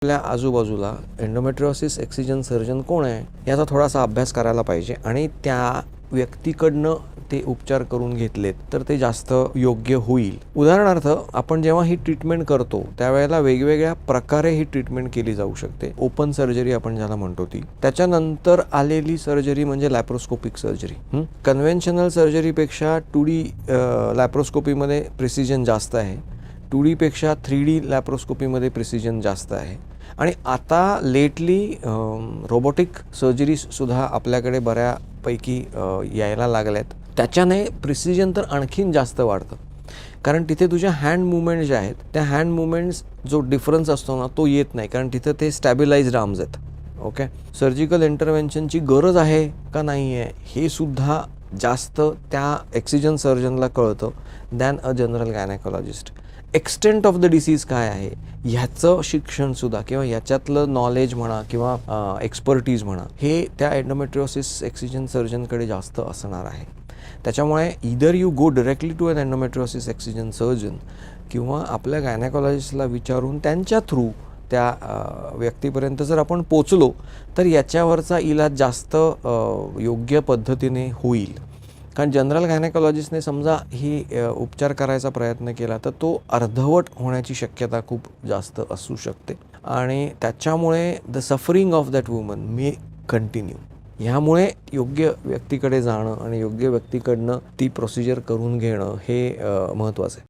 आपल्या आजूबाजूला endometriosis excision surgeon कोण आहे याचा थोडासा अभ्यास करायला पाहिजे आणि त्या व्यक्तीकडनं ते उपचार करून घेतलेत तर ते जास्त योग्य होईल. उदाहरणार्थ आपण जेव्हा ही ट्रीटमेंट करतो त्यावेळेला वेगवेगळ्या प्रकारे ही ट्रीटमेंट केली जाऊ शकते. ओपन सर्जरी आपण ज्याला म्हणतो ती, त्याच्यानंतर आलेली सर्जरी म्हणजे लॅप्रोस्कोपिक सर्जरी. कन्व्हेन्शनल सर्जरीपेक्षा 2D लॅप्रोस्कोपीमध्ये प्रिसिजन जास्त आहे. 2D पेक्षा 3D लॅप्रोस्कोपीमध्ये प्रिसिजन जास्त आहे. आणि आता लेटली रोबोटिक सर्जरीसुद्धा आपल्याकडे बऱ्यापैकी यायला लागल्यात. त्याच्याने प्रिसिजन तर आणखीन जास्त वाढतं, कारण तिथे तुझ्या हँड मुवमेंट ज्या आहेत त्या हँड मुवमेंट्स जो डिफरन्स असतो ना तो येत नाही, कारण तिथं ते स्टॅबिलाइज्ड आर्म्स आहेत. ओके, सर्जिकल इंटरव्हेन्शनची गरज आहे का नाही आहे हे सुद्धा जास्त त्या एक्सिजन सर्जनला कळतं than a general gynaecologist. Extent of the disease काय आहे ह्याचं शिक्षणसुद्धा किंवा ह्याच्यातलं नॉलेज म्हणा किंवा एक्सपर्टीज म्हणा हे त्या एंडोमेट्रियोसिस एक्सिजन सर्जनकडे जास्त असणार आहे. त्याच्यामुळे either you go directly to an endometriosis excision surgeon किंवा आपल्या गायनेकोलॉजिस्टला विचारून त्यांच्या थ्रू त्या व्यक्तीपर्यंत जर आपण पोचलो तर याच्यावरचा इलाज जास्त योग्य पद्धतीने होईल. कारण जनरल गायनेकोलॉजिस्टने समजा ही उपचार करायचा प्रयत्न केला तर तो अर्धवट होण्याची शक्यता खूप जास्त असू शकते आणि त्याच्यामुळे the suffering of that woman may continue. ह्यामुळे योग्य व्यक्तीकडे जाणं आणि योग्य व्यक्तीकडनं ती प्रोसिजर करून घेणं हे महत्त्वाचं आहे.